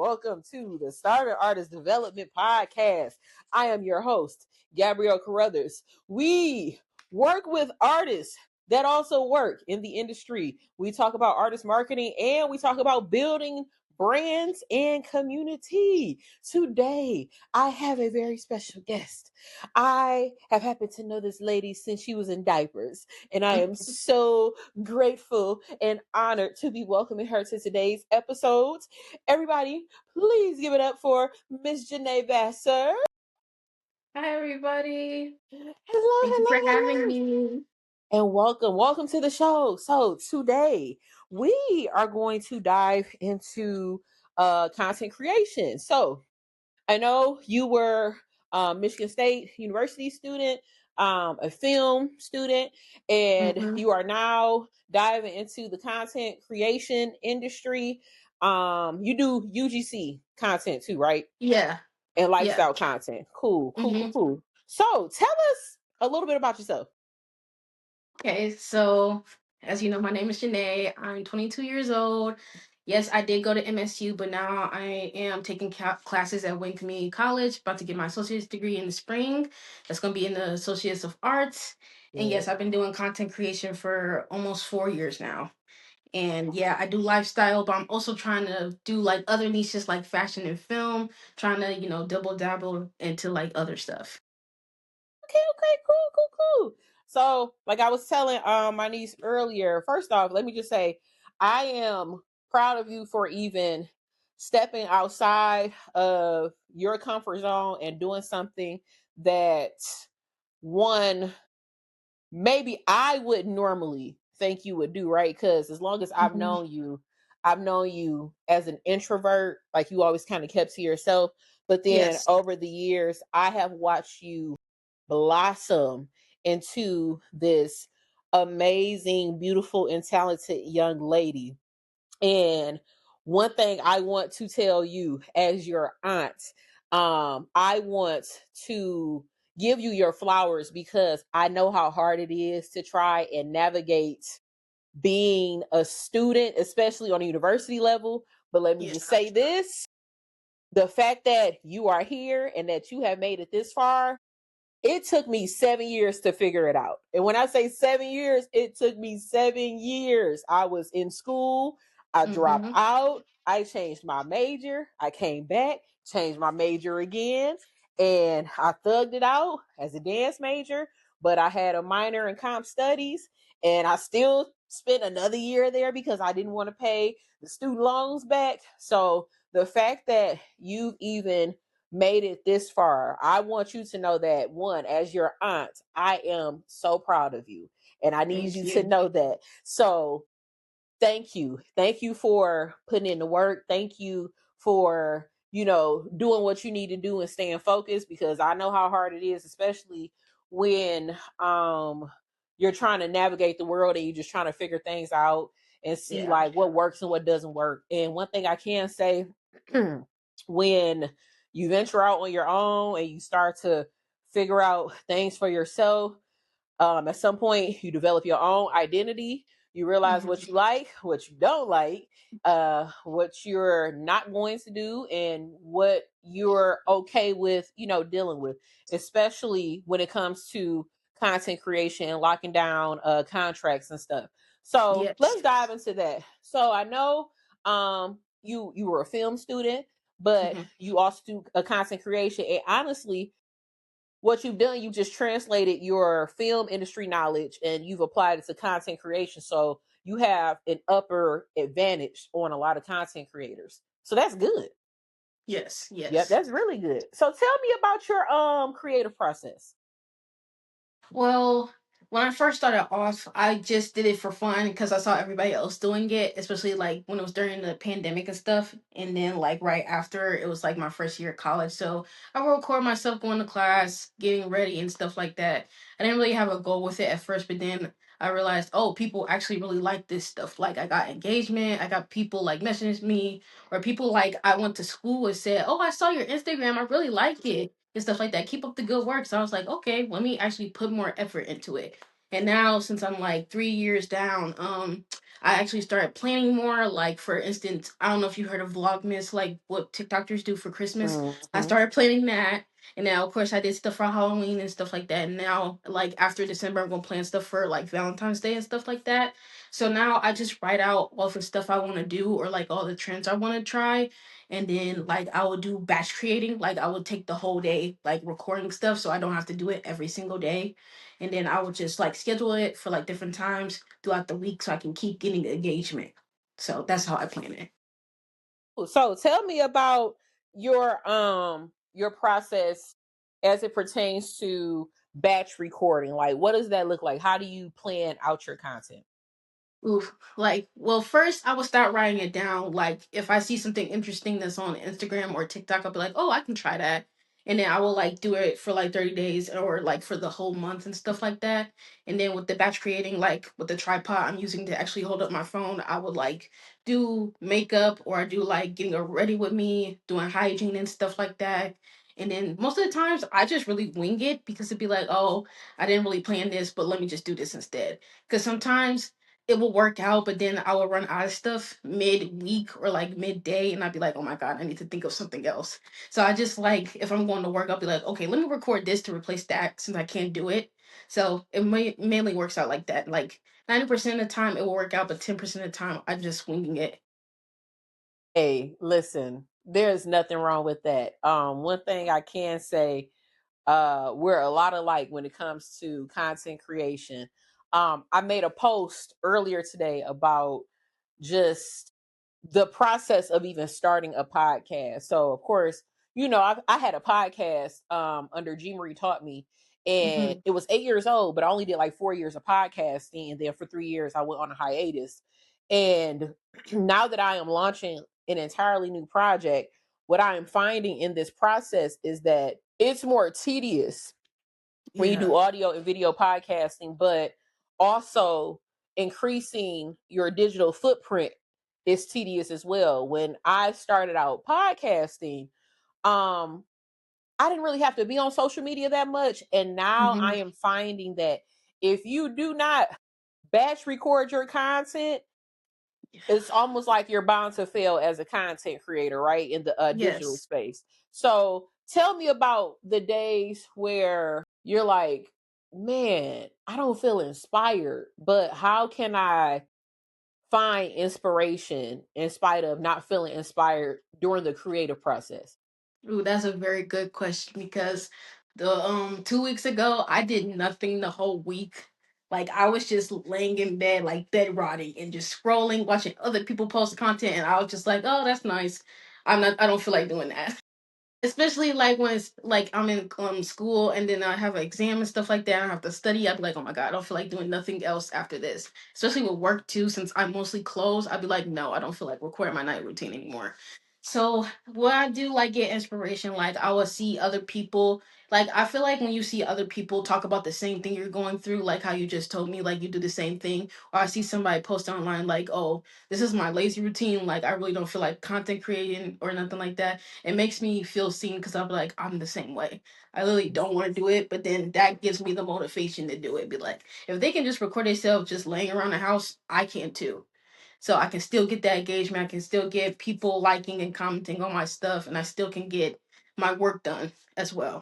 welcome to the Starving Artist Development Podcast. I am your host, Gabrielle Caruthers. We work with artists that also work in the industry. We talk about artist marketing and we talk about building brands and community. Today, I have a very special guest. I have happened to know this lady since she was in diapers, and I am so grateful and honored to be welcoming her to today's episode. Everybody, please give it up for Miss Janae Vasser. Hi, everybody. Hello, Thank you for having hello. me. And welcome to the show. So today we are going to dive into content creation. So I know you were Michigan State University student, a film student, and you are now diving into the content creation industry. You do UGC content too, right? Yeah. And Yeah. lifestyle content. Cool. So tell us a little bit about yourself. Okay, so as you know, my name is Janae. I'm 22 years old. Yes, I did go to MSU, but now I am taking classes at Wayne Community College, about to get my associate's degree in the spring. That's going to be in the Associates of Arts. And yes, I've been doing content creation for almost 4 years now. And yeah, I do lifestyle, but I'm also trying to do like other niches like fashion and film, trying to, double dabble into like other stuff. Okay, cool. So, like I was telling my niece earlier, first off, let me just say I am proud of you for even stepping outside of your comfort zone and doing something that one maybe I wouldn't normally think you would do, right? Because as long as I've known you as an introvert, like you always kind of kept to yourself. But then Yes. over the years, I have watched you blossom into this amazing, beautiful, and talented young lady. And one thing I want to tell you as your aunt, I want to give you your flowers because I know how hard it is to try and navigate being a student, especially on a university level. But let me just say this, the fact that you are here and that you have made it this far, it took me 7 years to figure it out. And when I say 7 years, it took me 7 years. I was in school, I dropped out, I changed my major, I came back, changed my major again, and I thugged it out as a dance major, but I had a minor in comp studies, and I still spent another year there because I didn't want to pay the student loans back. So the fact that you've even made it this far, I want you to know that, one, as your aunt, I am so proud of you, and I need you to know that. So thank you for putting in the work. Thank you for doing what you need to do and staying focused, because I know how hard it is, especially when you're trying to navigate the world and you're just trying to figure things out and see like what works and what doesn't work. And one thing I can say, when you venture out on your own and you start to figure out things for yourself, at some point you develop your own identity. You realize what you like, what you don't like, what you're not going to do, and what you're okay with, dealing with, especially when it comes to content creation and locking down contracts and stuff. So let's dive into that. So I know you were a film student, but you also do a content creation. And honestly, what you've done, you just translated your film industry knowledge and you've applied it to content creation. So you have an upper advantage on a lot of content creators. So that's good. Yes. Yep, that's really good. So tell me about your creative process. Well, when I first started off, I just did it for fun because I saw everybody else doing it, especially like when it was during the pandemic and stuff. And then like right after, it was like my first year of college. So I would record myself going to class, getting ready and stuff like that. I didn't really have a goal with it at first, but then I realized, oh, people actually really like this stuff. Like I got engagement, I got people like messaging me, or people like I went to school and said, oh, I saw your Instagram, I really like it and stuff like that. Keep up the good work. So I was like, okay, let me actually put more effort into it. And now since I'm like 3 years down, I actually started planning more. Like for instance, I don't know if you heard of Vlogmas, like what TikTokers do for Christmas. I Mm-hmm. started planning that. And now of course I did stuff for Halloween and stuff like that. And now like after December I'm gonna plan stuff for like Valentine's Day and stuff like that. So now I just write out all the stuff I want to do or like all the trends I want to try. And then like I would do batch creating. Like I would take the whole day like recording stuff so I don't have to do it every single day. And then I would just like schedule it for like different times throughout the week so I can keep getting engagement. So that's how I plan it. So tell me about your process as it pertains to batch recording. Like, what does that look like? How do you plan out your content? Oof. Like, well, first I will start writing it down. Like, if I see something interesting that's on Instagram or TikTok, I'll be like, oh, I can try that. And then I will like do it for like 30 days or like for the whole month and stuff like that. And then with the batch creating, like with the tripod I'm using to actually hold up my phone, I would like do makeup or I do like getting a ready with me, doing hygiene and stuff like that. And then most of the times I just really wing it because it'd be like, oh, I didn't really plan this, but let me just do this instead. Because sometimes it will work out, but then I will run out of stuff mid-week or like midday, and I'd be like, oh my god, I need to think of something else. So I just like if I'm going to work, I'll be like, okay, let me record this to replace that since I can't do it. So it mainly works out like that. Like 90% of the time it will work out, but 10% of the time I'm just swinging it. Hey, listen, there's nothing wrong with that. One thing I can say, we're a lot alike when it comes to content creation. I made a post earlier today about just the process of even starting a podcast. So of course, I had a podcast under G Marie Taught Me, and Hmm. it was 8 years old, but I only did like 4 years of podcasting, and then for 3 years I went on a hiatus. And now that I am launching an entirely new project, what I am finding in this process is that it's more tedious when you Yeah. do audio and video podcasting, but also increasing your digital footprint is tedious as well. When I started out podcasting, um, I didn't really have to be on social media that much. And now Hmm. I am finding that if you do not batch record your content, it's almost like you're bound to fail as a content creator, right? In the digital Yes. space. So tell me about the days where you're like, man, I don't feel inspired, but how can I find inspiration in spite of not feeling inspired during the creative process? Ooh, that's a very good question because the 2 weeks ago I did nothing the whole week. Like I was just laying in bed, like bed rotting and just scrolling, watching other people post content, and I was just like, oh, that's nice. I don't feel like doing that. Especially like when it's like I'm in school and then I have an exam and stuff like that. I have to study. I'd be like, oh my god, I don't feel like doing nothing else after this. Especially with work too, since I'm mostly closed. I'd be like, no, I don't feel like recording my night routine anymore. So what I do like get inspiration, like I will see other people. Like I feel like when you see other people talk about the same thing you're going through, like how you just told me, like you do the same thing, or I see somebody post online like, oh, this is my lazy routine. Like I really don't feel like content creating or nothing like that. It makes me feel seen because I'm like, I'm the same way. I literally don't want to do it, but then that gives me the motivation to do it. Be like, if they can just record themselves just laying around the house, I can too. So I can still get that engagement. I can still get people liking and commenting on my stuff, and I still can get my work done as well.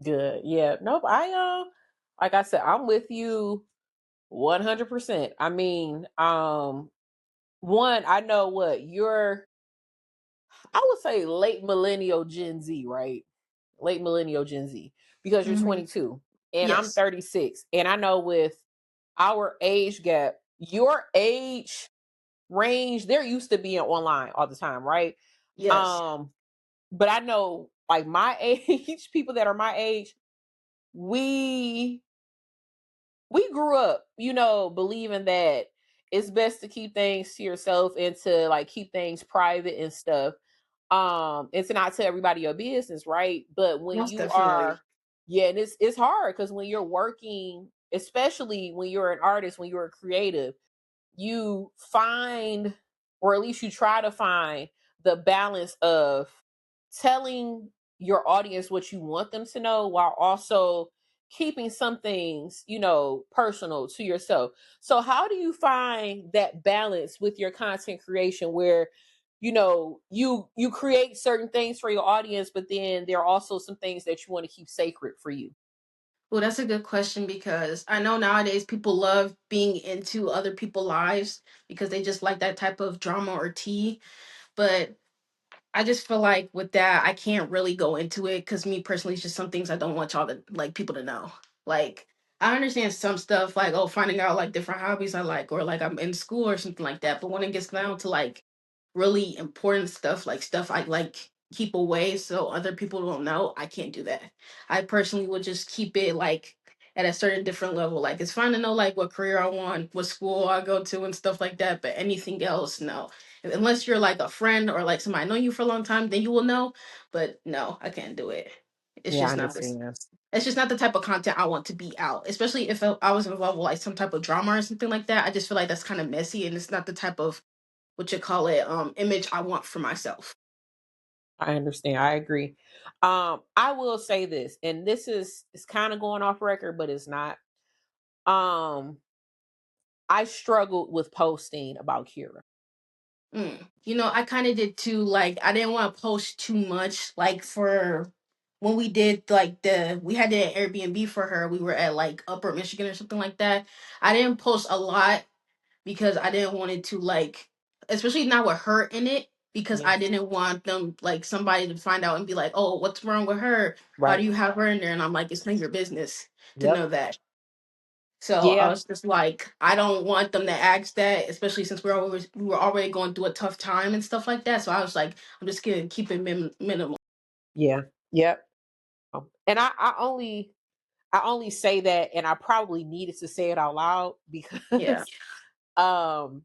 Good. Yeah. Nope. Like I said, I'm with you 100%. I mean, one, I know what I would say late millennial Gen Z, right? Late millennial Gen Z, because you're Hmm. 22 and I'm Yes. 36. And I know with our age gap, your age range, they're used to being online all the time, right? Yes. Um, but I know like my age, people that are my age, we we grew up, believing that it's best to keep things to yourself and to like keep things private and stuff. And to not tell everybody your business, right? But when Most you definitely. are, yeah, and it's hard because when you're working, especially when you're an artist, when you're a creative, you find, or at least you try to find, the balance of telling your audience what you want them to know while also keeping some things, personal to yourself. So how do you find that balance with your content creation where you create certain things for your audience, but then there are also some things that you want to keep sacred for you? Well, that's a good question because I know nowadays people love being into other people's lives because they just like that type of drama or tea. But I just feel like with that, I can't really go into it because me personally, it's just some things I don't want y'all to like people to know. Like, I understand some stuff like, oh, finding out like different hobbies I like, or like I'm in school or something like that. But when it gets down to like really important stuff, like stuff I like keep away so other people don't know, I can't do that. I personally would just keep it like at a certain different level. Like, it's fine to know like what career I want, what school I go to, and stuff like that. But anything else, no, unless you're like a friend or like somebody I know you for a long time, then you will know. But no, I can't do it. It's Yeah, I just not this. understand. It's just not the type of content I want to be out, especially if I was involved with like some type of drama or something like that. I just feel like that's kind of messy, and it's not the type of what you call it image I want for myself. I understand. I agree. I will say this, and this is it's kind of going off record, but it's not. Um, I struggled with posting about Kira. I kind of did too. Like, I didn't want to post too much. Like, for when we did like we had the Airbnb for her. We were at like Upper Michigan or something like that. I didn't post a lot because I didn't want it to like, especially not with her in it, because Yeah. I didn't want them like somebody to find out and be like, oh, what's wrong with her? Why Right. do you have her in there? And I'm like, it's not your business to Yep. know that. So I Yeah. was just like, I don't want them to ask that, especially since we were already going through a tough time and stuff like that. So I was like, I'm just gonna keep it minimal. Yeah. Yep. And I only say that, and I probably needed to say it out loud Yeah, because um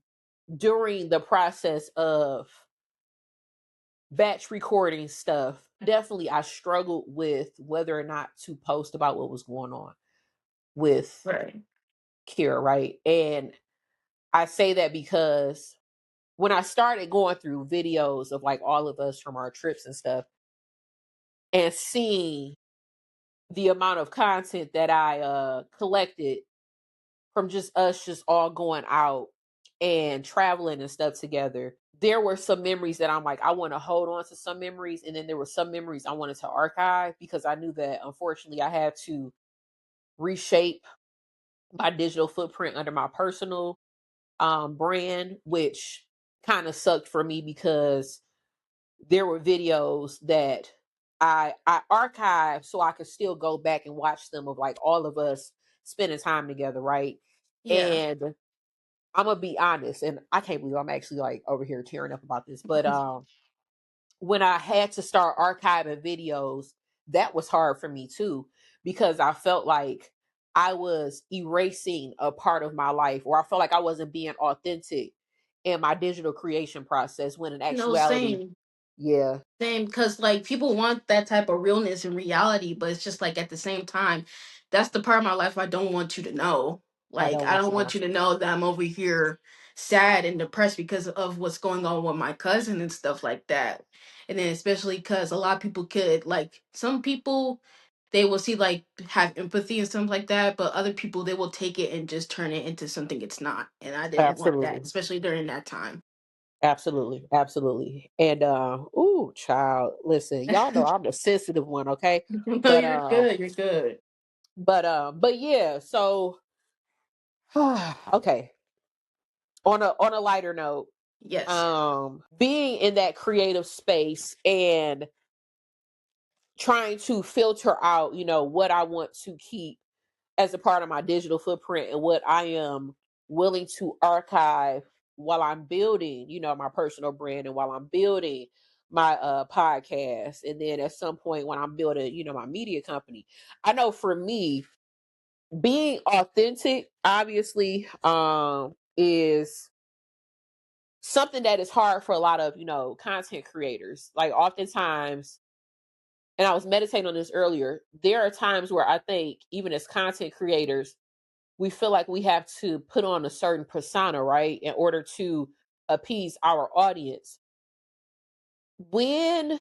during the process of batch recording stuff, definitely I struggled with whether or not to post about what was going on with right. Kira, right? And I say that because when I started going through videos of like all of us from our trips and stuff and seeing the amount of content that I collected from just us just all going out and traveling and stuff together, there were some memories that I'm like, I want to hold on to some memories. And then there were some memories I wanted to archive because I knew that unfortunately I had to reshape my digital footprint under my personal brand, which kind of sucked for me because there were videos that I archived so I could still go back and watch them of like all of us spending time together, right? Yeah. And I'm gonna be honest, and I can't believe I'm actually like over here tearing up about this, but when I had to start archiving videos, that was hard for me too, because I felt like I was erasing a part of my life, or I felt like I wasn't being authentic in my digital creation process when in No, actuality, same. yeah, Same, because like people want that type of realness and reality, but it's just like at the same time, that's the part of my life I don't want you to know. I Like, don't I want don't you to. want you to know that I'm over here sad and depressed because of what's going on with my cousin and stuff like that. And then especially because a lot of people could like some people they will see like have empathy and stuff like that, but other people they will take it and just turn it into something it's not. And I didn't want that, Absolutely. especially during that time. Absolutely. Absolutely. And ooh, child, listen, y'all know I'm the sensitive one, okay? No, But you're good. You're good. but yeah, so okay. On a lighter note, Yes. being in that creative space and trying to filter out, what I want to keep as a part of my digital footprint and what I am willing to archive while I'm building, my personal brand and while I'm building my podcast. And then at some point when I'm building, my media company. I know for me, being authentic obviously is something that is hard for a lot of, content creators. Like oftentimes, and I was meditating on this earlier, there are times where I think even as content creators, we feel like we have to put on a certain persona, right, in order to appease our audience. When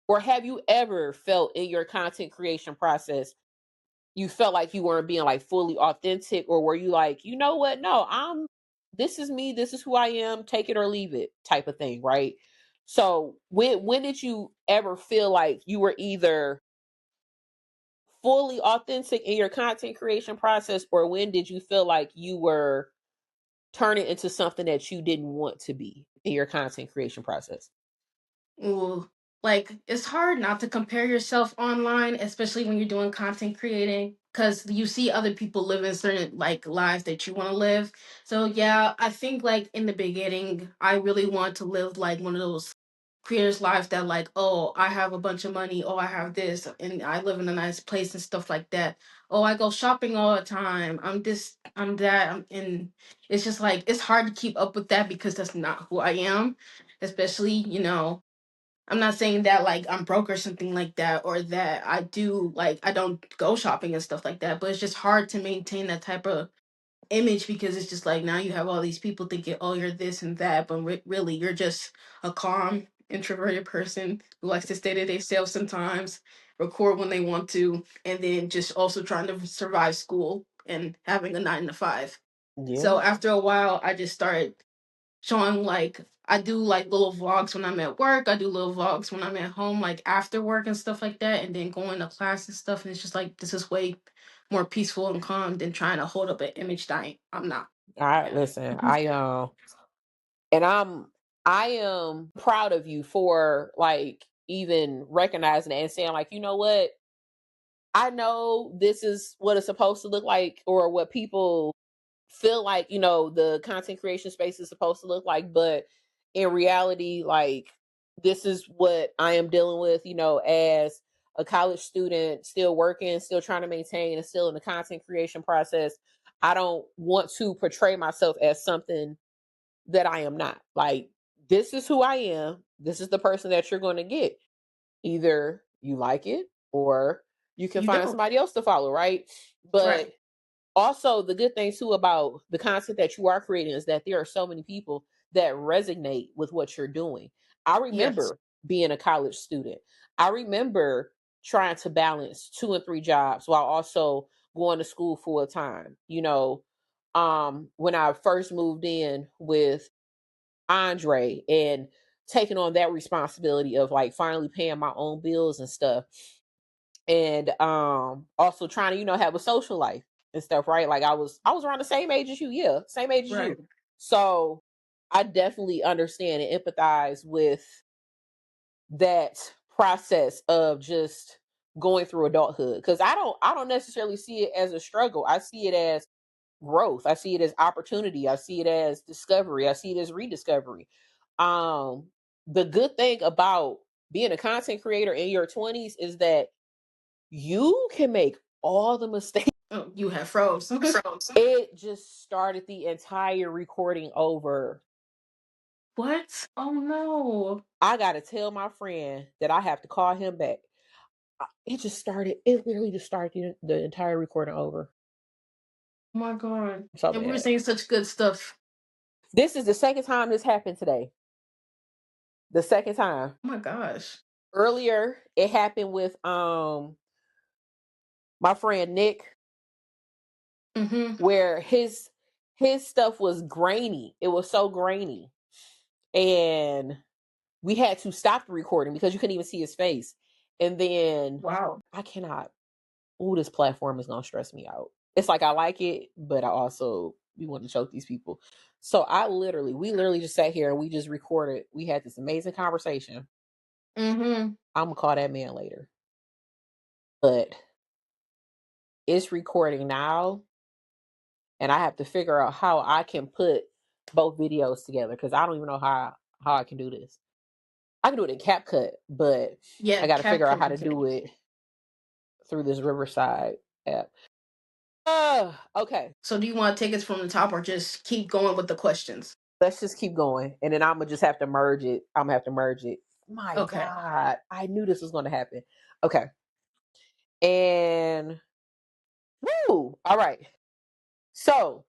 or have you ever felt in your content creation process you felt like you weren't being like fully authentic, or were you like, you know what, no, this is me, this is who I am, take it or leave it type of thing, right? So when did you ever feel like you were either fully authentic in your content creation process, or when did you feel like you were turning into something that you didn't want to be in your content creation process? Ooh, like it's hard not to compare yourself online, especially when you're doing content creating, because you see other people living certain like lives that you want to live. So yeah, I think like in the beginning, I really want to live like one of those creators' lives that like, oh, I have a bunch of money, oh, I have this, and I live in a nice place and stuff like that. Oh, I go shopping all the time. I'm this, I'm that, and it's just like it's hard to keep up with that because that's not who I am, especially I'm not saying that like I'm broke or something like that, or that I do like I don't go shopping and stuff like that, but it's just hard to maintain that type of image because it's just like now you have all these people thinking, oh, you're this and that, but really you're just a calm, introverted person who likes to stay to themselves sometimes, record when they want to, and then just also trying to survive school and having a 9 to 5. Yeah. So after a while, I just started showing like I do like little vlogs when I'm at work. I do little vlogs when I'm at home, like after work and stuff like that, and then going to class and stuff. And it's just like this is way more peaceful and calm than trying to hold up an image that I'm not. All right, Yeah. listen, Mhm. and I am proud of you for like even recognizing it and saying like, you know what, I know this is what it's supposed to look like, or what people feel like, the content creation space is supposed to look like, but in reality, like, this is what I am dealing with, as a college student, still working, still trying to maintain, and still in the content creation process. I don't want to portray myself as something that I am not. Like, this is who I am. This is the person that you're going to get. Either you like it, or you can You find don't. somebody else to follow, right? But Right. also, the good thing too about the content that you are creating is that there are so many people that resonate with what you're doing. I Yes. remember being a college student. I remember trying to balance 2 and 3 jobs while also going to school full time. When I first moved in with Andre and taking on that responsibility of like finally paying my own bills and stuff, and also trying to have a social life and stuff, right? Like I was around the same age as you. Yeah, same age as Right. you. So I definitely understand and empathize with that process of just going through adulthood, because I don't necessarily see it as a struggle. I see it as growth. I see it as opportunity. I see it as discovery. I see it as rediscovery. um the good thing about being a content creator in your 20s is that you can make all the mistakes. Oh, you have froze. It just started the entire recording over. What? Oh no. I gotta tell my friend that I have to call him back. It literally just started the entire recording over. Oh my god. I'm so And we were mad. saying such good stuff. This is the second time this happened today. The second time. Oh my gosh. Earlier, it happened with my friend Nick, Mm-hmm. where his stuff was grainy. It was so grainy. And we had to stop the recording because you couldn't even see his face. And then Wow. I cannot. Oh, this platform is gonna stress me out. It's like I like it, but I also we want to choke these people. So we literally just sat here and we just recorded. We had this amazing conversation. Mm-hmm. I'm gonna call that man later, but it's recording now, and I have to figure out how I can put both videos together because I don't even know how I can do this. I can do it in CapCut, but Yeah, I got to figure out CapCut how you to can. do it through this Riverside app. Okay. So do you want to take us from the top or just keep going with the questions? Let's just keep going, and then I'm gonna just have to merge it. I'm gonna have to merge it. My Okay. God, I knew this was gonna happen. Okay, and woo. All right. So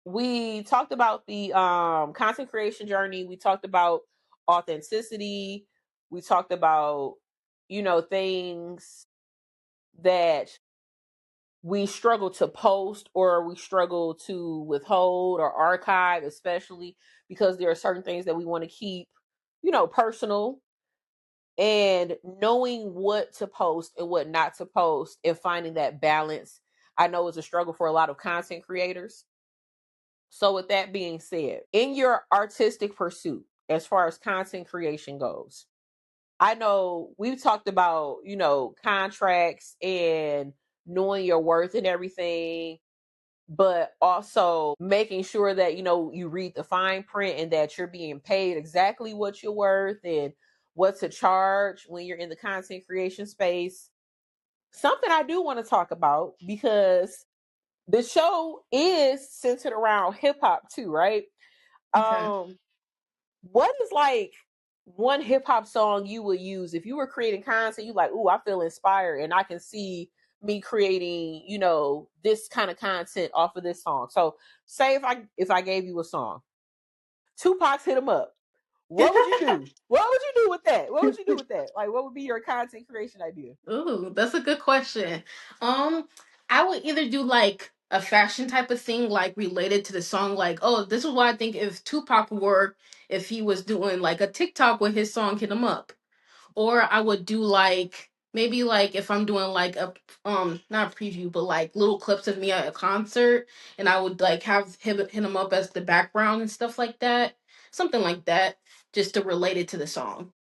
we talked about the content creation journey. We talked about authenticity. We talked about things that we struggle to post, or we struggle to withhold or archive, especially because there are certain things that we want to keep, personal. And knowing what to post and what not to post and finding that balance, I know is a struggle for a lot of content creators. So, with that being said, in your artistic pursuit, as far as content creation goes, I know we've talked about, contracts and knowing your worth and everything, but also making sure that, you read the fine print and that you're being paid exactly what you're worth and what to charge when you're in the content creation space. Something I do want to talk about, because the show is centered around hip hop too, right? Okay. Um, what is like one hip hop song you would use if you were creating content? You like, ooh, I feel inspired, and I can see me creating, this kind of content off of this song. So, say if I gave you a song, Tupac's "Hit 'Em Up." What would you do? What would you do with that? What would you do with that? Like, what would be your content creation idea? Ooh, that's a good question. Um, I would either do like a fashion type of thing, like related to the song, like, oh, this is what I think if Tupac were, if he was doing like a TikTok with his song "Hit 'Em Up," or I would do like maybe like if I'm doing like a not a preview, but like little clips of me at a concert, and I would like have hit 'em up as the background and stuff like that, something like that, just to relate it to the song.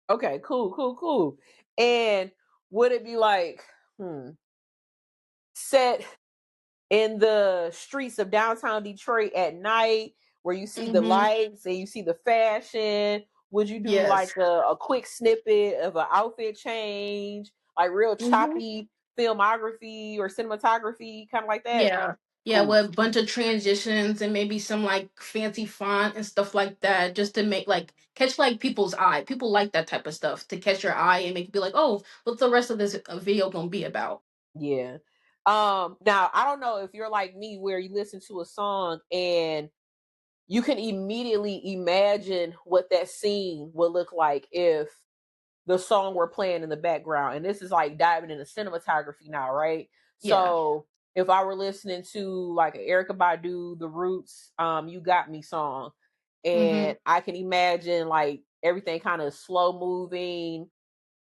Okay, cool, cool, cool. And would it be like, set in the streets of downtown Detroit at night, where you see the Mm-hmm. lights and you see the fashion? Would you do like Yes. a quick snippet of an outfit change, like real Mm-hmm. choppy filmography or cinematography, kind of like that? Yeah. Yeah, Cool. with a bunch of transitions and maybe some like fancy font and stuff like that, just to make like catch like people's eye. People like that type of stuff to catch your eye and make you be like, oh, what's the rest of this video gonna be about? Yeah. Now I don't know if you're like me, where you listen to a song and you can immediately imagine what that scene would look like if the song were playing in the background. And this is like diving into cinematography now, right? Yeah. So if I were listening to like Erica Badu, The Roots, You Got Me song, Mm-hmm. and I can imagine like everything kind of slow moving,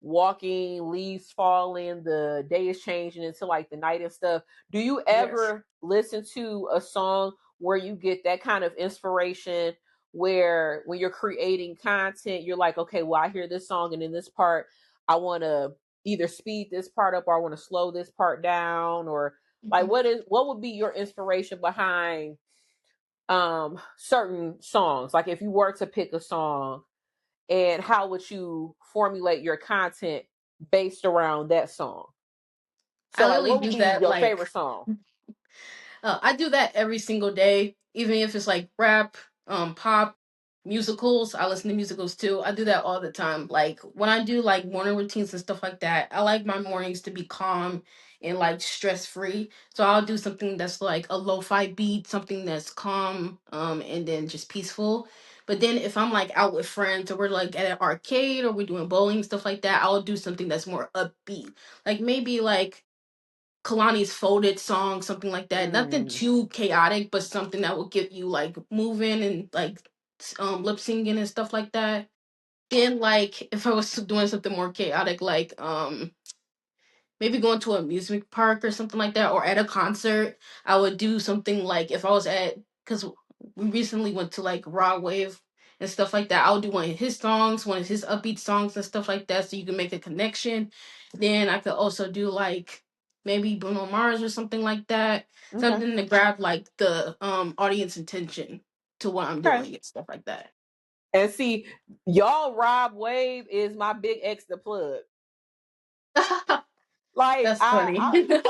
walking, leaves falling, the day is changing into like the night and stuff. Do you Yes. ever listen to a song where you get that kind of inspiration, where when you're creating content, you're like, okay, well, I hear this song, and in this part, I want to either speed this part up, or I want to slow this part down, or like Mhm. what would be your inspiration behind certain songs? Like if you were to pick a song, and how would you formulate your content based around that song? I So like literally what would do be that your like favorite song? I do that every single day, even if it's like rap, pop, musicals. I listen to musicals too. I do that all the time. Like when I do like morning routines and stuff like that, I like my mornings to be calm and like stress free. So I'll do something that's like a lo-fi beat, something that's calm, and then just peaceful. But then if I'm like out with friends or we're like at an arcade or we're doing bowling, stuff like that, I'll do something that's more upbeat. Like maybe like Kalani's Folded song, something like that. Nothing Mm, too chaotic, but something that will get you like moving and like lip singing and stuff like that. Then like if I was doing something more chaotic, like maybe going to an amusement park or something like that, or at a concert, I would do something like if I was at, because we recently went to like Raw Wave and stuff like that. I would do one of his songs, one of his upbeat songs and stuff like that, so you can make a connection. Then I could also do like maybe Bruno Mars or something like that, okay. something to grab like the audience attention to what I'm Okay. doing and stuff like that. And see, y'all, Rob Wave is my big X the plug. Like That's funny.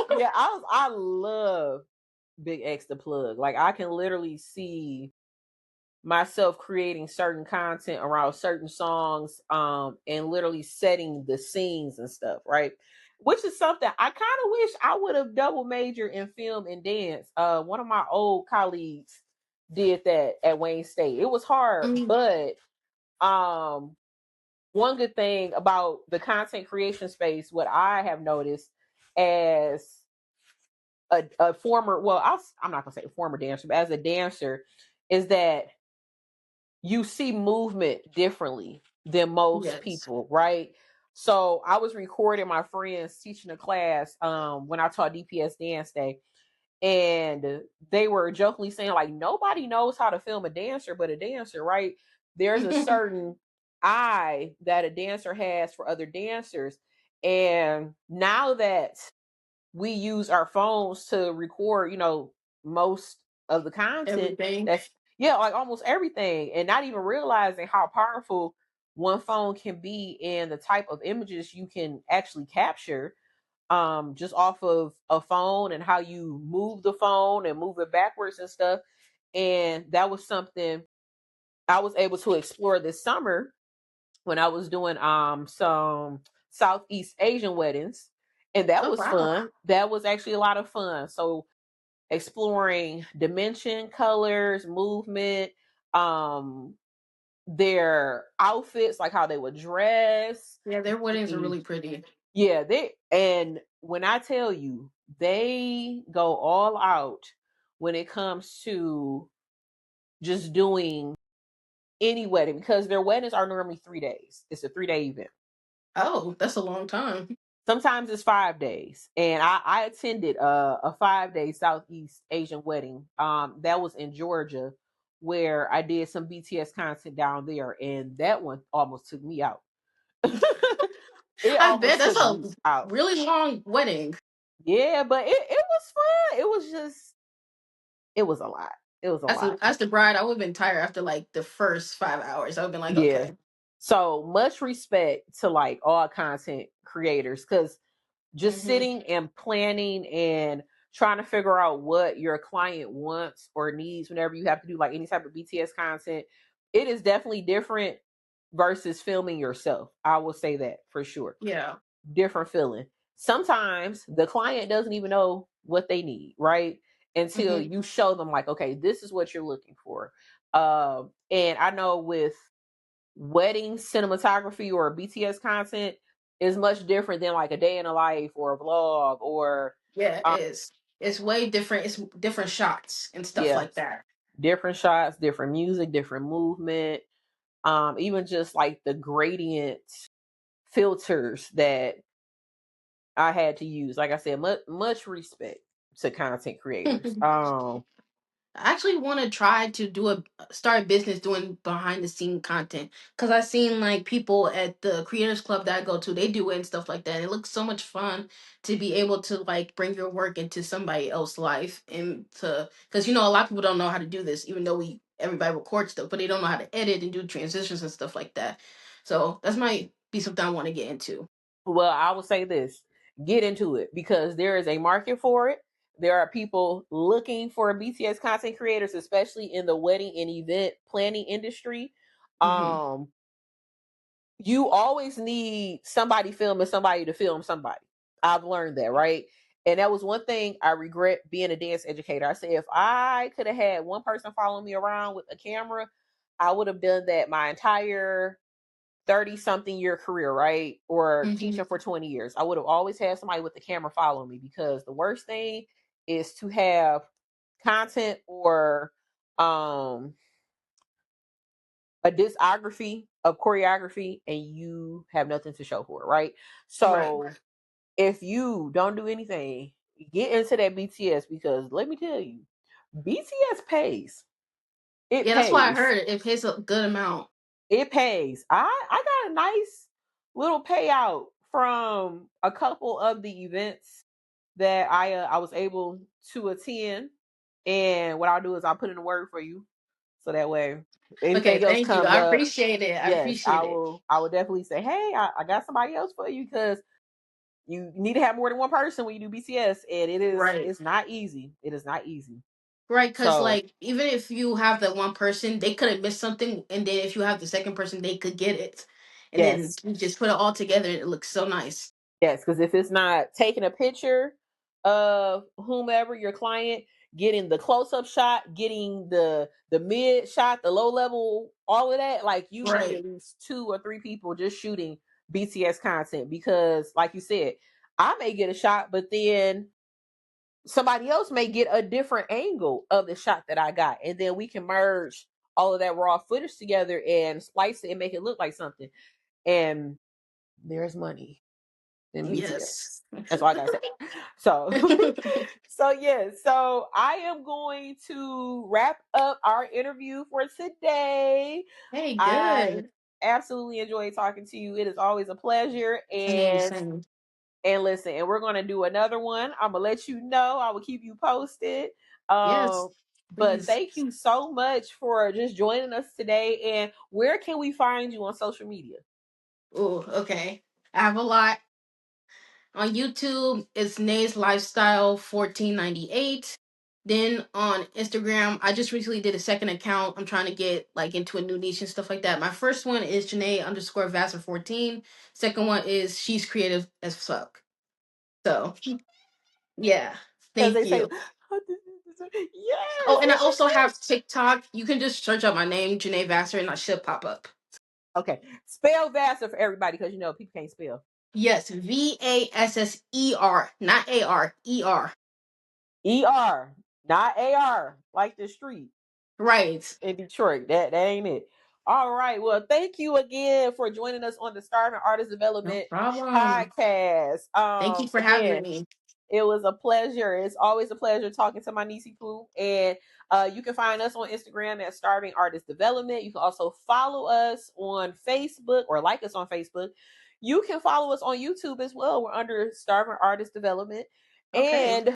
yeah, I love Big X the plug. Like I can literally see myself creating certain content around certain songs, and literally setting the scenes and stuff, right? Which is something I kind of wish I would have double majored in film and dance. One of my old colleagues did that at Wayne State. It was hard, Mm, but um one good thing about the content creation space, what I have noticed as a former, well, I'm not gonna say a former dancer, but as a dancer, is that you see movement differently than most Yes. people, right? So I was recording my friends teaching a class when I taught DPS Dance Day, and they were jokingly saying like nobody knows how to film a dancer but a dancer, right? There's a certain eye that a dancer has for other dancers, and now that we use our phones to record, most of the content, Everything. that's, yeah, like almost everything, and not even realizing how powerful one phone can be and the type of images you can actually capture just off of a phone, and how you move the phone and move it backwards and stuff. And that was something I was able to explore this summer when I was doing some Southeast Asian weddings, and that Oh was wow. fun. That was actually a lot of fun. So exploring dimension, colors, movement, um their outfits, like how they would dress. Yeah, their weddings are the really pretty. Yeah, and when I tell you, they go all out when it comes to just doing any wedding, because their weddings are normally 3 days. It's a 3-day event. Oh, that's a long time. Sometimes it's 5 days. And I attended a 5-day Southeast Asian wedding. That was in Georgia, where I did some BTS content down there, and that one almost took me out. It I bet almost that's took a me out. really long wedding. Yeah, but it was fun. It was just, it was a lot. It was a lot. As the bride, I would have been tired after like the first 5 hours. I would have been like, Yeah. okay. So much respect to like all content creators, because just Hmm. sitting and planning and trying to figure out what your client wants or needs whenever you have to do like any type of BTS content, it is definitely different versus filming yourself. I will say that for sure. Yeah. Different feeling. Sometimes the client doesn't even know what they need, right? Until Hmm. you show them like, okay, this is what you're looking for. And I know with wedding cinematography or BTS content is much different than like a day in a life or a vlog or Yeah, uh, it's way different. It's different shots and stuff yeah, like that. different shots, different music, different movement, even just like the gradient filters that I had to use. Like I said, much respect to content creators. I actually want to try to do a start a business doing behind the scene content because I seen like people at the creators club that I go to, they do it and stuff like that. It looks so much fun to be able to like bring your work into somebody else's life and to because a lot of people don't know how to do this, even though we everybody records stuff, but they don't know how to edit and do transitions and stuff like that. So that's might be something I want to get into. Well, I would say this: get into it, because there is a market for it. There are people looking for BTS content creators, especially in the wedding and event planning industry. Hmm. Um, you always need somebody filming somebody to film somebody. I've learned that, right? And that was one thing I regret being a dance educator. I said if I could have had one person following me around with a camera, I would have done that my entire 30 something year career, right? Or Hmm. teaching for 20 years. I would have always had somebody with the camera following me, because the worst thing is to have content or um a discography of choreography and you have nothing to show for it, right? Right. So if you don't do anything, get into that BTS, because let me tell you, BTS pays. It Yeah, that's why I pays. heard it pays a good amount. It pays. I got a nice little payout from a couple of the events that I was able to attend. And what I'll do is I'll put in a word for you, so that way Okay, anything else thank you. comes I up, appreciate it. I yes, I appreciate it. will. I will definitely say, hey, I got somebody else for you, because you need to have more than one person when you do BCS, and Right. it's not easy. It is not easy. Right, because So like even if you have that one person, they could have missed something, and then if you have the second person, they could get it, and then yes, you just put it all together, and it looks so nice. yes, because if it's not taking a picture of whomever your client, getting the close up shot, getting the mid shot, the low level, all of that, like you need Right. at least 2 or 3 people just shooting BTS content, because like you said, I may get a shot, but then somebody else may get a different angle of the shot that I got, and then we can merge all of that raw footage together and splice it and make it look like something. And there's money in Yes. BTS. That's all I gotta say. So, so yeah. So I am going to wrap up our interview for today. Hey, I good. absolutely enjoyed talking to you. It is always a pleasure. Same, And same. listen, and we're gonna do another one. I'm gonna let you know. I will keep you posted. Yes, But please. thank you so much for just joining us today. And where can we find you on social media? Oh, okay. I have a lot. On YouTube, it's Nay's Lifestyle 1498. Then on Instagram, I just recently did a second account. I'm trying to get like into a new niche and stuff like that. My first one is Janae underscore Vasser 14. Second one is She's Creative as Fuck. So yeah. Because Thank they say, you. yes, Oh, and I yes, also yes. have TikTok. You can just search up my name, Janae Vasser, and I should pop up. Okay, spell Vassar for everybody because you know people can't spell. Yes, Vasser, not AR. ER, not AR, like the street Right. in Detroit. That ain't it. All right. Well, thank you again for joining us on the Starving Artist No Development problem. podcast. Thank you for having Again, me. it was a pleasure. It's always a pleasure talking to my niecey Pooh. And you can find us on Instagram at Starving Artist Development. You can also follow us on Facebook or like us on Facebook. You can follow us on YouTube as well. We're under Starving Artist Development. Okay. And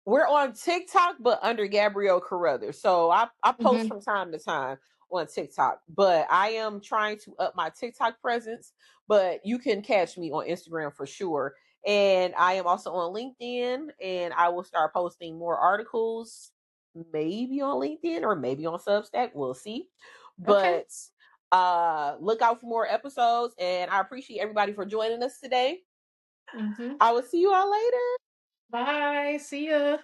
we're on TikTok, but under Gabrielle Caruthers. So I post Mm-hmm. from time to time on TikTok, but I am trying to up my TikTok presence. But you can catch me on Instagram for sure. And I am also on LinkedIn, and I will start posting more articles, maybe on LinkedIn or maybe on Substack. We'll see. Okay. But look out for more episodes, and I appreciate everybody for joining us today. Mm-hmm. I will see you all later. Bye. See ya.